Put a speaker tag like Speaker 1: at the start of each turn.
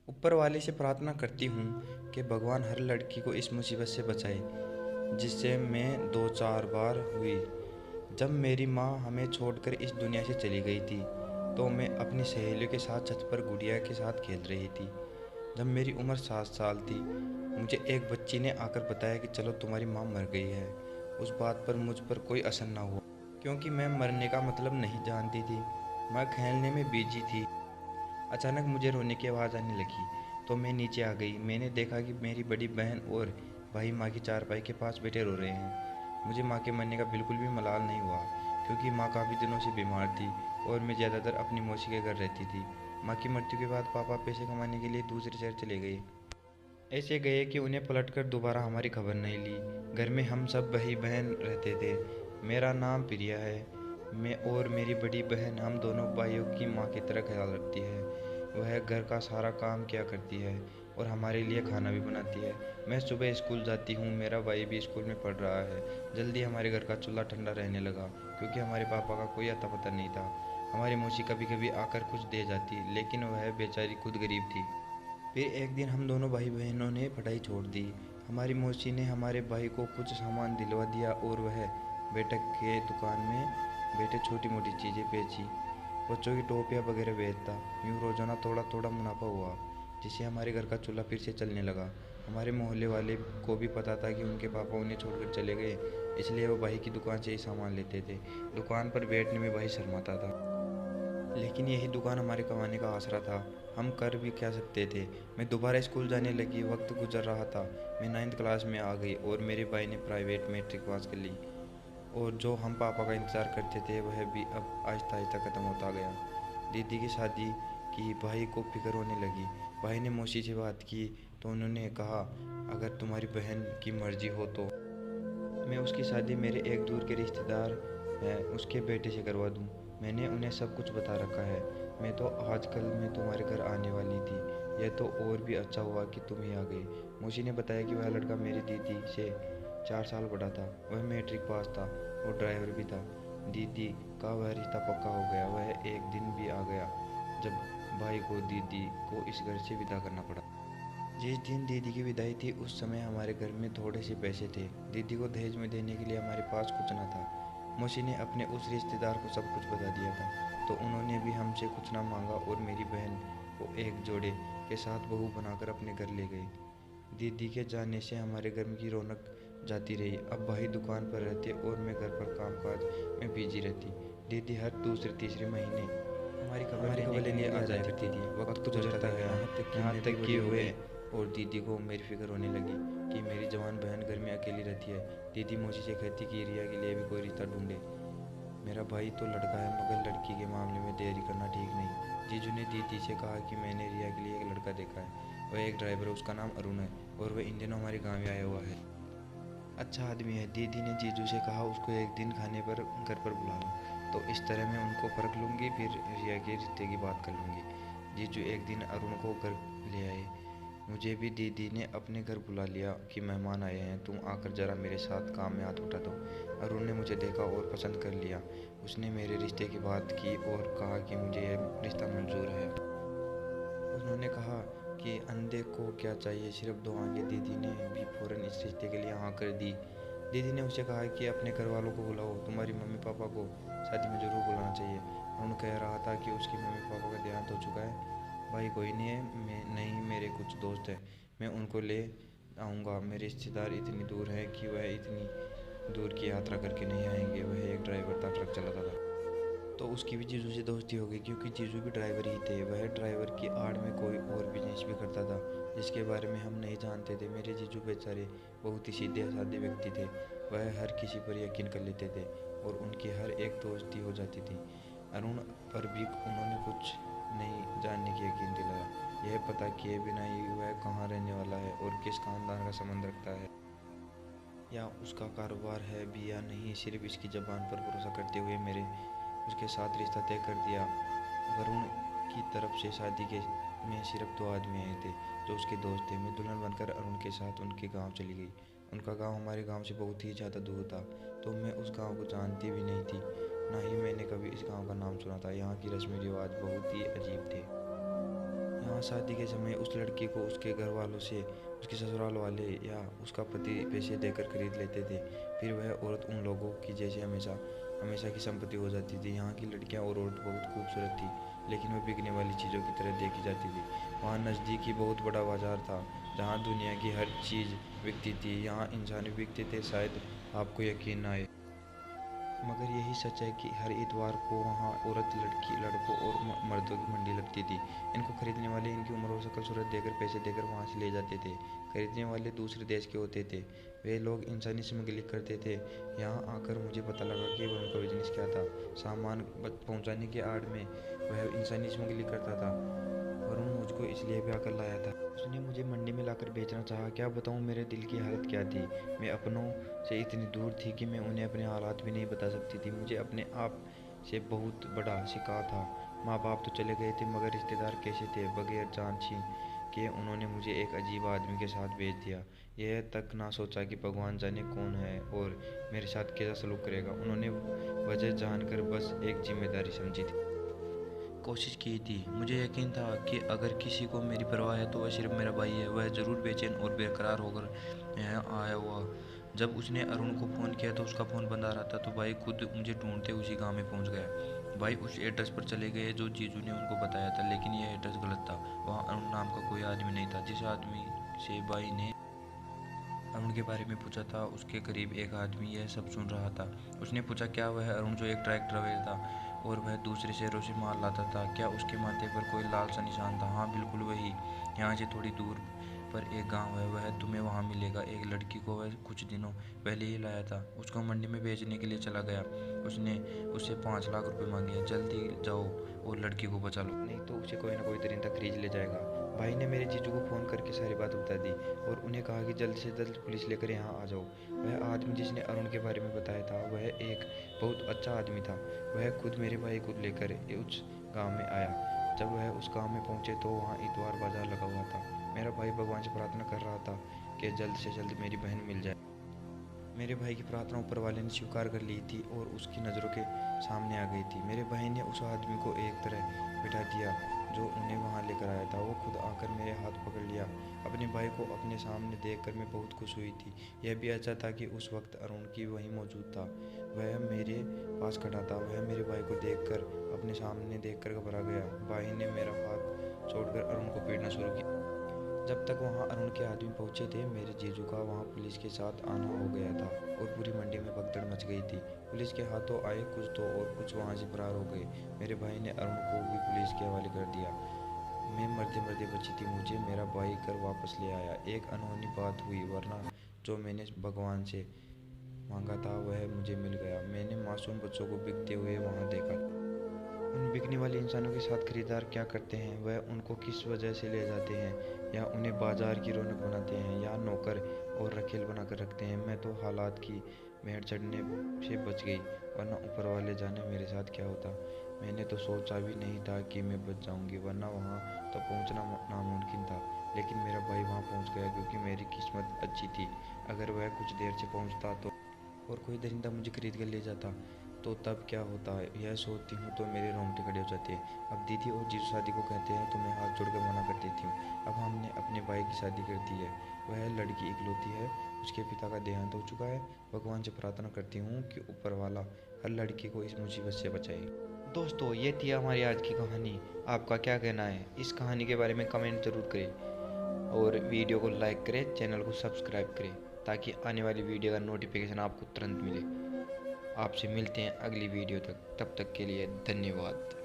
Speaker 1: ऊपर वाले से प्रार्थना करती हूँ कि भगवान हर लड़की को इस मुसीबत से बचाए जिससे मैं 2-4 बार हुई। जब मेरी माँ हमें छोड़कर इस दुनिया से चली गई थी तो मैं अपनी सहेलियों के साथ छत पर गुड़िया के साथ खेल रही थी। जब मेरी उम्र 7 साल थी मुझे एक बच्ची ने आकर बताया कि चलो तुम्हारी माँ मर गई है। उस बात पर मुझ पर कोई असर ना हुआ क्योंकि मैं मरने का मतलब नहीं जानती थी। मैं खेलने में बिजी थी। अचानक मुझे रोने की आवाज़ आने लगी तो मैं नीचे आ गई। मैंने देखा कि मेरी बड़ी बहन और भाई माँ की चारपाई के पास बैठे रो रहे हैं। मुझे माँ के मरने का बिल्कुल भी मलाल नहीं हुआ क्योंकि माँ काफ़ी दिनों से बीमार थी और मैं ज़्यादातर अपनी मौसी के घर रहती थी। माँ की मृत्यु के बाद पापा पैसे कमाने के लिए दूसरे शहर चले गए। ऐसे गए कि उन्हें पलटकर दोबारा हमारी खबर नहीं ली। घर में हम सब भाई बहन रहते थे। मेरा नाम प्रिया है। मैं और मेरी बड़ी बहन हम दोनों भाइयों की माँ की तरह ख्याल रखती है। वह घर का सारा काम किया करती है और हमारे लिए खाना भी बनाती है। मैं सुबह स्कूल जाती हूँ। मेरा भाई भी स्कूल में पढ़ रहा है। जल्दी हमारे घर का चूल्हा ठंडा रहने लगा क्योंकि हमारे पापा का कोई अता पता नहीं था। हमारी मौसी कभी कभी आकर कुछ दे जाती लेकिन वह बेचारी खुद गरीब थी। फिर एक दिन हम दोनों भाई बहनों ने पढ़ाई छोड़ दी। हमारी मौसी ने हमारे भाई को कुछ सामान दिलवा दिया और वह बैठक के दुकान में बैठे छोटी मोटी चीज़ें बेची। बच्चों की टोपियाँ वगैरह बेचता। यूँ रोजाना थोड़ा थोड़ा मुनाफा हुआ जिससे हमारे घर का चूल्हा फिर से चलने लगा। हमारे मोहल्ले वाले को भी पता था कि उनके पापा उन्हें छोड़कर चले गए, इसलिए वो भाई की दुकान से ही सामान लेते थे। दुकान पर बैठने में भाई शर्माता था लेकिन यही दुकान हमारे कमाने का आसरा था। हम कर भी क्या सकते थे। मैं दोबारा स्कूल जाने लगी। वक्त गुजर रहा था। मैं 9th क्लास में आ गई और मेरे भाई ने प्राइवेट मैट्रिक पास कर ली और जो हम पापा का इंतज़ार करते थे वह भी अब आहिस्ता आहिस्ता ख़त्म होता गया। दीदी की शादी की भाई को फिक्र होने लगी। भाई ने मौसी से बात की तो उन्होंने कहा अगर तुम्हारी बहन की मर्जी हो तो मैं उसकी शादी मेरे एक दूर के रिश्तेदार हैं उसके बेटे से करवा दूं। मैंने उन्हें सब कुछ बता रखा है। मैं तो आजकल में तुम्हारे घर आने वाली थी। यह तो और भी अच्छा हुआ कि तुम ही आ गए। मौसी ने बताया कि वह लड़का मेरी दीदी से 4 साल बड़ा था। वह मैट्रिक पास था और ड्राइवर भी था। दीदी का वह रिश्ता पक्का हो गया। वह एक दिन भी आ गया जब भाई को दीदी को इस घर से विदा करना पड़ा। जिस दिन दीदी की विदाई थी उस समय हमारे घर में थोड़े से पैसे थे। दीदी को दहेज में देने के लिए हमारे पास कुछ ना था। मौसी ने अपने उस रिश्तेदार को सब कुछ बता दिया था तो उन्होंने भी हमसे कुछ ना मांगा और मेरी बहन को एक जोड़े के साथ बहू बनाकर अपने घर ले गई। दीदी के जाने से हमारे घर की रौनक जाती रही। अब भाई दुकान पर रहते और मैं घर पर कामकाज में बिजी रहती। दीदी हर दूसरे तीसरे महीने हमारी खबर लेने के लिए आ जाया करती थी। वक्त गुजरता गया यहाँ तक कि हुए और दीदी को मेरी फिक्र होने लगी कि मेरी जवान बहन घर में अकेली रहती है। दीदी मौसी से कहती कि रिया के लिए भी कोई रिश्ता ढूंढे। मेरा भाई तो लड़का है मगर लड़की के मामले में देरी करना ठीक नहीं। जीजू ने दीदी से कहा कि मैंने रिया के लिए एक लड़का देखा है। वह एक ड्राइवर है। उसका नाम अरुण है और वह इन दिनों हमारे गाँव में आया हुआ है। अच्छा आदमी है। दीदी ने जीजू से कहा उसको एक दिन खाने पर घर पर बुला लो तो इस तरह मैं उनको परख लूँगी फिर रिया के रिश्ते की बात कर लूँगी। जीजू एक दिन अरुण को घर ले आए। मुझे भी दीदी ने अपने घर बुला लिया कि मेहमान आए हैं, तुम आकर ज़रा मेरे साथ काम में हाथ उठा दो। अरुण ने मुझे देखा और पसंद कर लिया। उसने मेरे रिश्ते की बात की और कहा कि मुझे यह रिश्ता मंजूर है। उन्होंने कहा कि अंधे को क्या चाहिए, सिर्फ दो आंखें। दीदी ने भी फ़ौरन इस रिश्ते के लिए हाँ कर दी। दीदी ने उसे कहा कि अपने घर वालों को बुलाओ, तुम्हारी मम्मी पापा को शादी में ज़रूर बुलाना चाहिए। अरुण कह रहा था कि उसकी मम्मी पापा का देहांत हो चुका है। भाई कोई नहीं है, मैं नहीं, मेरे कुछ दोस्त हैं, मैं उनको ले आऊँगा। मेरे रिश्तेदार इतनी दूर हैं कि वह इतनी दूर की यात्रा करके नहीं आएंगे। वह एक ड्राइवर था, ट्रक चलाता था तो उसकी भी जीजू से दोस्ती हो गई क्योंकि जीजू भी ड्राइवर ही थे। वह ड्राइवर की आड़ में कोई और बिजनेस भी करता था जिसके बारे में हम नहीं जानते थे। मेरे जीजू बेचारे बहुत ही सीधे साधे व्यक्ति थे। वह हर किसी पर यकीन कर लेते थे और उनकी हर एक दोस्ती हो जाती थी। अरुण पर भी उन्होंने कुछ नहीं जानने की यकीन दिलाया, यह पता किए बिना ही वह कहाँ रहने वाला है और किस खानदान का संबंध रखता है या उसका कारोबार है भी या नहीं। सिर्फ इसकी ज़बान पर भरोसा करते हुए मेरे उसके साथ रिश्ता तय कर दिया। वरुण की तरफ से शादी के में सिर्फ दो आदमी आए थे जो उसके दोस्त थे। मैं दुल्हन बनकर अरुण के साथ उनके गांव चली गई। उनका गांव हमारे गांव से बहुत ही ज़्यादा दूर था तो मैं उस गांव को जानती भी नहीं थी, ना ही मैंने कभी इस गांव का नाम सुना था। यहाँ की रस्म रिवाज बहुत ही अजीब थे। यहाँ शादी के समय उस लड़की को उसके घर वालों से, उसके ससुराल वाले या उसका पति पैसे देकर खरीद लेते थे। फिर वह औरत उन लोगों की जैसे हमेशा हमेशा की संपत्ति हो जाती थी। यहाँ की लड़कियाँ और औरत बहुत खूबसूरत थी, लेकिन वह बिकने वाली चीज़ों की तरह देखी जाती थी। वहाँ नज़दीक ही बहुत बड़ा बाजार था, जहाँ दुनिया की हर चीज़ बिकती थी। यहाँ इंसान भी बिकते थे, शायद आपको यकीन ना आए, मगर यही सच है कि हर इतवार को वहाँ औरत, लड़की, लड़कों और मर्दों की मंडी लगती थी। इनको खरीदने वाले इनकी उम्र और शक्ल सूरत देकर पैसे देकर वहाँ से ले जाते थे। खरीदने वाले दूसरे देश के होते थे। वे लोग इंसानी स्मगलिंग करते थे। यहाँ आकर मुझे पता लगा कि उनका बिजनेस क्या था। सामान पहुँचाने के आड़ में वह इंसानी स्मगलिंग करता था। वरुण मुझको इसलिए भी आकर लाया था। उसने मुझे मंडी में लाकर बेचना चाहा। क्या बताऊँ मेरे दिल की हालत क्या थी। मैं अपनों से इतनी दूर थी कि मैं उन्हें अपने हालात भी नहीं बता सकती थी। मुझे अपने आप से बहुत बड़ा शिकवा था। माँ बाप तो चले गए थे, मगर रिश्तेदार कैसे थे। बगैर जांच के उन्होंने मुझे एक अजीब आदमी के साथ भेज दिया। यह तक ना सोचा कि भगवान जाने कौन है और मेरे साथ कैसा सलूक करेगा। उन्होंने वजह जानकर बस एक जिम्मेदारी समझी थी, कोशिश की थी। मुझे यकीन था कि अगर किसी को मेरी परवाह है तो वह सिर्फ मेरा भाई है। वह ज़रूर बेचैन और बेकरार होकर यहाँ आया हुआ। जब उसने अरुण को फ़ोन किया तो उसका फ़ोन बंद आ रहा था, तो भाई खुद मुझे ढूंढते उसी गांव में पहुंच गया। भाई उस एड्रेस पर चले गए जो जीजू ने उनको बताया था, लेकिन यह एड्रेस गलत था। वहाँ अरुण नाम का कोई आदमी नहीं था। जिस आदमी से भाई ने अरुण के बारे में पूछा था, उसके करीब एक आदमी यह सब सुन रहा था। उसने पूछा, क्या वह अरुण जो एक ट्रक ड्राइवर था और वह दूसरे शहरों से माल लाता था? क्या उसके माथे पर कोई लाल सा निशान था? हाँ, बिल्कुल वही। यहाँ से थोड़ी दूर पर एक गांव है, वह तुम्हें वहाँ मिलेगा। एक लड़की को वह कुछ दिनों पहले ही लाया था। उसको मंडी में बेचने के लिए चला गया। उसने उससे 5 लाख रुपए मांगे। जल्दी जाओ और लड़की को बचा लो, नहीं तो उसे कोई ना कोई दरिंदा खरीद ले जाएगा। भाई ने मेरे जीजू को फ़ोन करके सारी बात बता दी और उन्हें कहा कि जल्द से जल्द पुलिस लेकर यहाँ आ जाओ। वह आदमी जिसने अरुण के बारे में बताया था, वह एक बहुत अच्छा आदमी था। वह खुद मेरे भाई को लेकर उस गांव में आया। जब वह उस गांव में पहुंचे तो वहाँ इतवार बाजार लगा हुआ था। मेरा भाई भगवान से प्रार्थना कर रहा था कि जल्द से जल्द मेरी बहन मिल जाए। मेरे भाई की प्रार्थना ऊपर वाले ने स्वीकार कर ली थी और उसकी नज़रों के सामने आ गई थी। मेरे भाई ने उस आदमी को एक तरह बिठा दिया जो उन्हें वहाँ लेकर आया था। वो खुद आकर मेरे हाथ पकड़ लिया। अपने भाई को अपने सामने देखकर मैं बहुत खुश हुई थी। यह भी अच्छा था कि उस वक्त अरुण की वहीं मौजूद था। वह मेरे पास खड़ा था। वह मेरे भाई को देखकर, अपने सामने देखकर घबरा गया। भाई ने मेरा हाथ छोड़कर अरुण को पीटना शुरू किया। जब तक वहाँ अरुण के आदमी पहुँचे थे, मेरे जीजू का वहाँ पुलिस के साथ आना हो गया था और पूरी मंडी में भगदड़ मच गई थी। पुलिस के हाथों आए कुछ तो और कुछ वहाँ से फरार हो गए। मेरे भाई ने अरुण को भी पुलिस के हवाले कर दिया। मैं मरते मरते बची थी। मुझे मेरा भाई घर वापस ले आया। एक अनहोनी बात हुई, वरना जो मैंने भगवान से मांगा था वह मुझे मिल गया। मैंने मासूम बच्चों को बिकते हुए वहाँ देखा। उन बिकने वाले इंसानों के साथ खरीदार क्या करते हैं? वह उनको किस वजह से ले जाते हैं, या उन्हें बाजार की रौनक बनाते हैं, या नौकर और रखेल बनाकर रखते हैं? मैं तो हालात की मेहर चढ़ने से बच गई, वरना ऊपर वाले जाने मेरे साथ क्या होता। मैंने तो सोचा भी नहीं था कि मैं बच जाऊंगी, वरना वहाँ तो पहुँचना नामुमकिन था। लेकिन मेरा भाई वहाँ पहुँच गया क्योंकि मेरी किस्मत अच्छी थी। अगर वह कुछ देर से पहुँचता तो और कोई दरिंदा मुझे खरीद कर ले जाता तो तब क्या होता है, यह सोचती हूँ तो मेरे रोंगटे खड़े हो जाते हैं। अब दीदी और जीजू शादी को कहते हैं तो मैं हाथ जोड़कर मना कर देती हूँ। अब हमने अपने भाई की शादी कर दी है। वह लड़की इकलौती है, उसके पिता का देहांत हो चुका है। भगवान से प्रार्थना करती हूँ कि ऊपर वाला हर लड़की को इस मुसीबत से बचाए। दोस्तों, ये थी हमारी आज की कहानी। आपका क्या कहना है इस कहानी के बारे में? कमेंट ज़रूर करें और वीडियो को लाइक करें, चैनल को सब्सक्राइब करें ताकि आने वाली वीडियो का नोटिफिकेशन आपको तुरंत मिले। आपसे मिलते हैं अगली वीडियो तक, तब तक के लिए धन्यवाद।